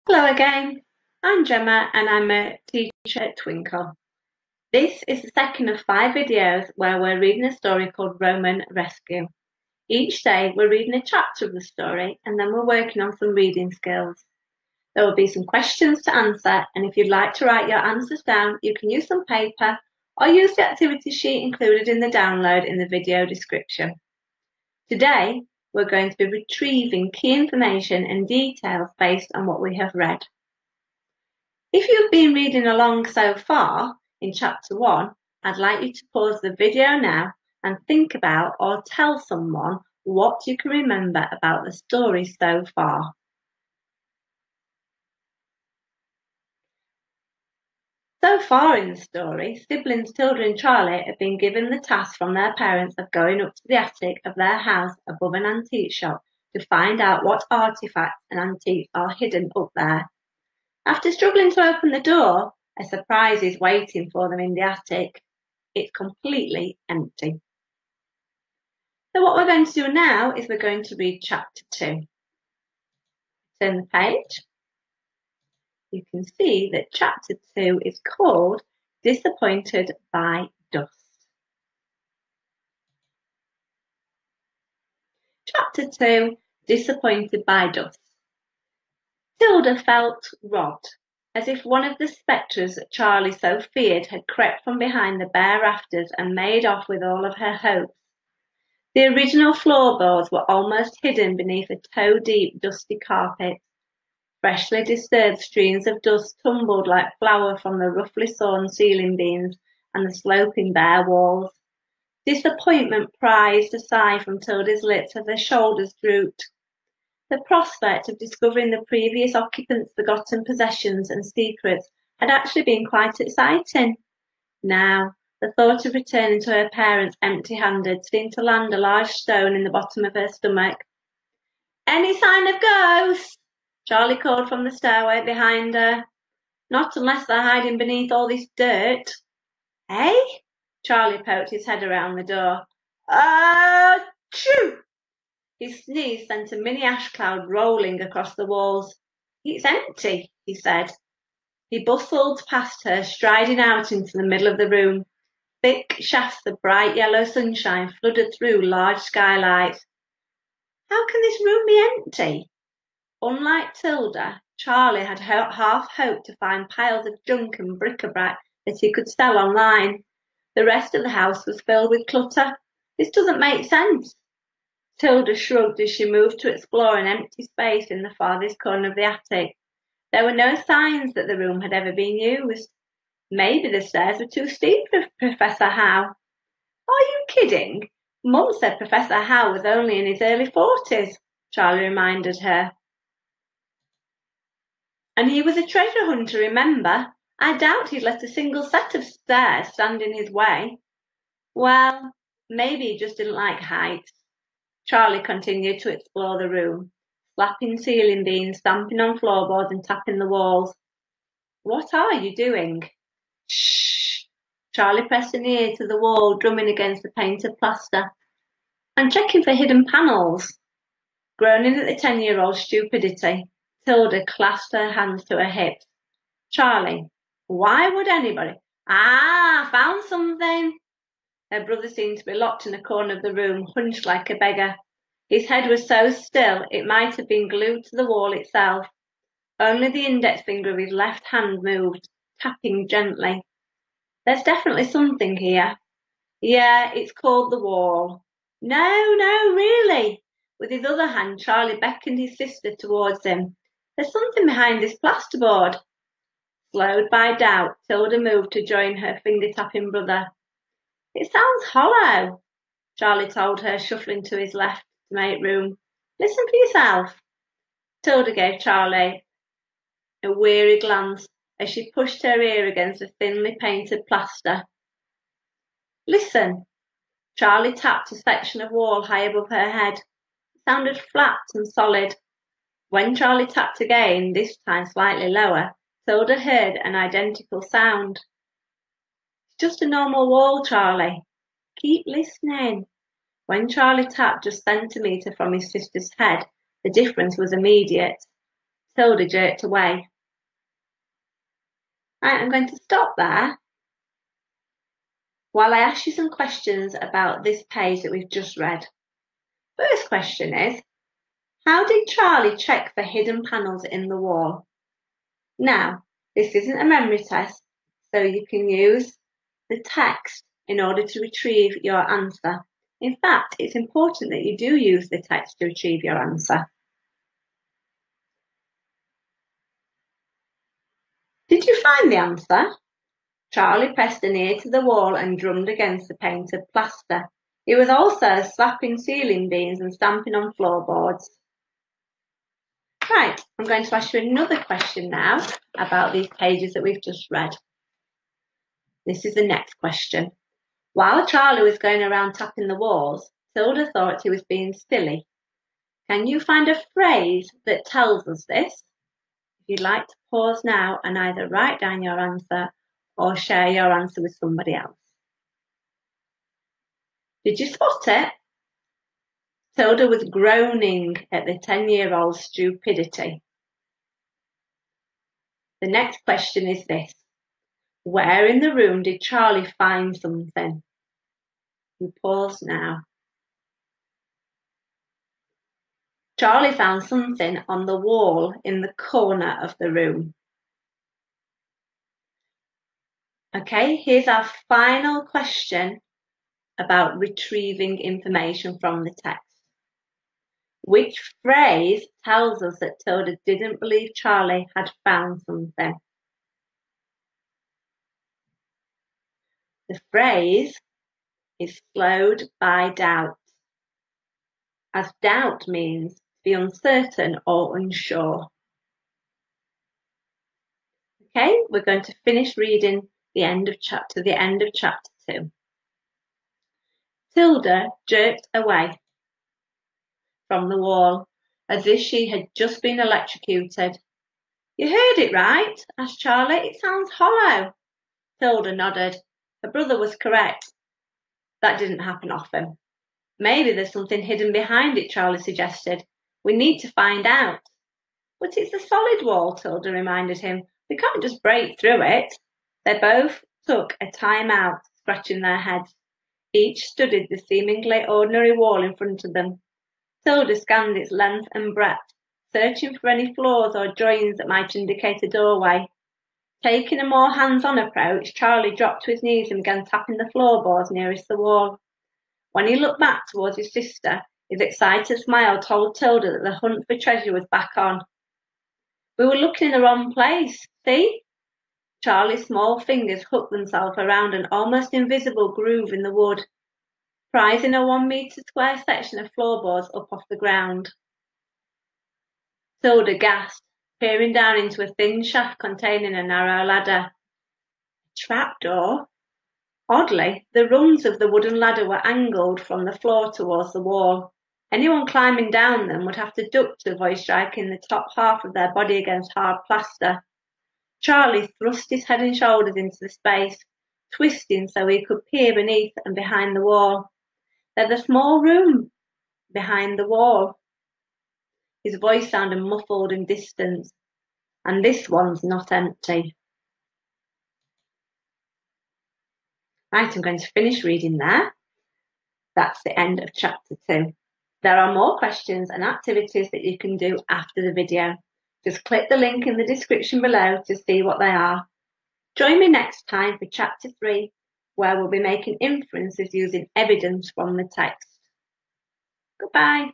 Hello again, I'm Gemma and I'm a teacher at Twinkle. This is the second of 5 videos where we're reading a story called Roman Rescue. Each day we're reading a chapter of the story and then we're working on some reading skills. There will be some questions to answer, and if you'd like to write your answers down, you can use some paper or use the activity sheet included in the download in the video description. Today we're going to be retrieving key information and details based on what we have read. If you've been reading along so far in chapter 1, I'd like you to pause the video now and think about or tell someone what you can remember about the story so far. So far in the story, siblings Tilda and Charlie have been given the task from their parents of going up to the attic of their house above an antique shop to find out what artifacts and antiques are hidden up there. After struggling to open the door, a surprise is waiting for them in the attic. It's completely empty. So what we're going to do now is we're going to read chapter 2. Turn the page. You can see that chapter 2 is called Disappointed by Dust. Chapter 2, Disappointed by Dust. Tilda felt robbed, as if one of the spectres that Charlie so feared had crept from behind the bare rafters and made off with all of her hopes. The original floorboards were almost hidden beneath a toe-deep dusty carpet. Freshly disturbed streams of dust tumbled like flour from the roughly sawn ceiling beams and the sloping bare walls. Disappointment prized a sigh from Tilda's lips as her shoulders drooped. The prospect of discovering the previous occupants' forgotten possessions and secrets had actually been quite exciting. Now, the thought of returning to her parents empty-handed seemed to land a large stone in the bottom of her stomach. "Any sign of ghosts?" Charlie called from the stairway behind her. "Not unless they're hiding beneath all this dirt." "Eh?" Charlie poked his head around the door. Achoo! His sneeze sent a mini ash cloud rolling across the walls. "It's empty," he said. He bustled past her, striding out into the middle of the room. Thick shafts of bright yellow sunshine flooded through large skylights. How can this room be empty? Unlike Tilda, Charlie had half hoped to find piles of junk and bric-a-brac that he could sell online. The rest of the house was filled with clutter. This doesn't make sense. Tilda shrugged as she moved to explore an empty space in the farthest corner of the attic. There were no signs that the room had ever been used. Maybe the stairs were too steep for Professor Howe. "Are you kidding? Mum said Professor Howe was only in his early 40s, Charlie reminded her. "And he was a treasure hunter, remember? I doubt he'd let a single set of stairs stand in his way." "Well, maybe he just didn't like heights." Charlie continued to explore the room, slapping ceiling beams, stamping on floorboards and tapping the walls. "What are you doing?" "Shh!" Charlie pressed an ear to the wall, drumming against the painted plaster. "I'm checking for hidden panels." Groaning at the 10-year-old's stupidity, Tilda clasped her hands to her hips. "Charlie, why would anybody—" "Found something." Her brother seemed to be locked in a corner of the room, hunched like a beggar. His head was so still it might have been glued to the wall itself. Only the index finger of his left hand moved, tapping gently. "There's definitely something here." "Yeah, it's called the wall." No, really." With his other hand, Charlie beckoned his sister towards him. "There's something behind this plasterboard." Slowed by doubt, Tilda moved to join her finger-tapping brother. "It sounds hollow," Charlie told her, shuffling to his left to make room. "Listen for yourself." Tilda gave Charlie a weary glance as she pushed her ear against the thinly painted plaster. "Listen." Charlie tapped a section of wall high above her head. It sounded flat and solid. When Charlie tapped again, this time slightly lower, Tilda heard an identical sound. "It's just a normal wall, Charlie." "Keep listening." When Charlie tapped just a centimetre from his sister's head, the difference was immediate. Tilda jerked away. Right, I'm going to stop there while I ask you some questions about this page that we've just read. First question is, how did Charlie check for hidden panels in the wall? Now, this isn't a memory test, so you can use the text in order to retrieve your answer. In fact, it's important that you do use the text to retrieve your answer. Did you find the answer? Charlie pressed an ear to the wall and drummed against the painted plaster. He was also slapping ceiling beams and stamping on floorboards. Right, I'm going to ask you another question now about these pages that we've just read. This is the next question. While Charlie was going around tapping the walls, Tilda thought he was being silly. Can you find a phrase that tells us this? If you'd like to pause now and either write down your answer or share your answer with somebody else. Did you spot it? Tilda was groaning at the 10-year-old's stupidity. The next question is this. Where in the room did Charlie find something? You pause now. Charlie found something on the wall in the corner of the room. Okay, here's our final question about retrieving information from the text. Which phrase tells us that Tilda didn't believe Charlie had found something? The phrase is slowed by doubt, as doubt means to be uncertain or unsure. Okay, we're going to finish reading the end of chapter 2. Tilda jerked away from the wall as if she had just been electrocuted. You heard it right? Asked Charlie. It sounds hollow. Tilda nodded. Her brother was correct. That didn't happen often. Maybe there's something hidden behind it, Charlie suggested. We need to find out. But it's a solid wall, Tilda reminded him. We can't just break through it. They both took a time out, scratching their heads. Each studied the seemingly ordinary wall in front of them. Tilda scanned its length and breadth, searching for any flaws or joins that might indicate a doorway. Taking a more hands-on approach, Charlie dropped to his knees and began tapping the floorboards nearest the wall. When he looked back towards his sister, his excited smile told Tilda that the hunt for treasure was back on. We were looking in the wrong place, see? Charlie's small fingers hooked themselves around an almost invisible groove in the wood, prizing a 1 metre square section of floorboards up off the ground. Tilda gasped, peering down into a thin shaft containing a narrow ladder. A trapdoor? Oddly, the rungs of the wooden ladder were angled from the floor towards the wall. Anyone climbing down them would have to duck to avoid striking the top half of their body against hard plaster. Charlie thrust his head and shoulders into the space, twisting so he could peer beneath and behind the wall. There's a small room behind the wall. His voice sounded muffled and distant. And this one's not empty. Right, I'm going to finish reading there. That's the end of chapter 2. There are more questions and activities that you can do after the video. Just click the link in the description below to see what they are. Join me next time for chapter 3, where we'll be making inferences using evidence from the text. Goodbye.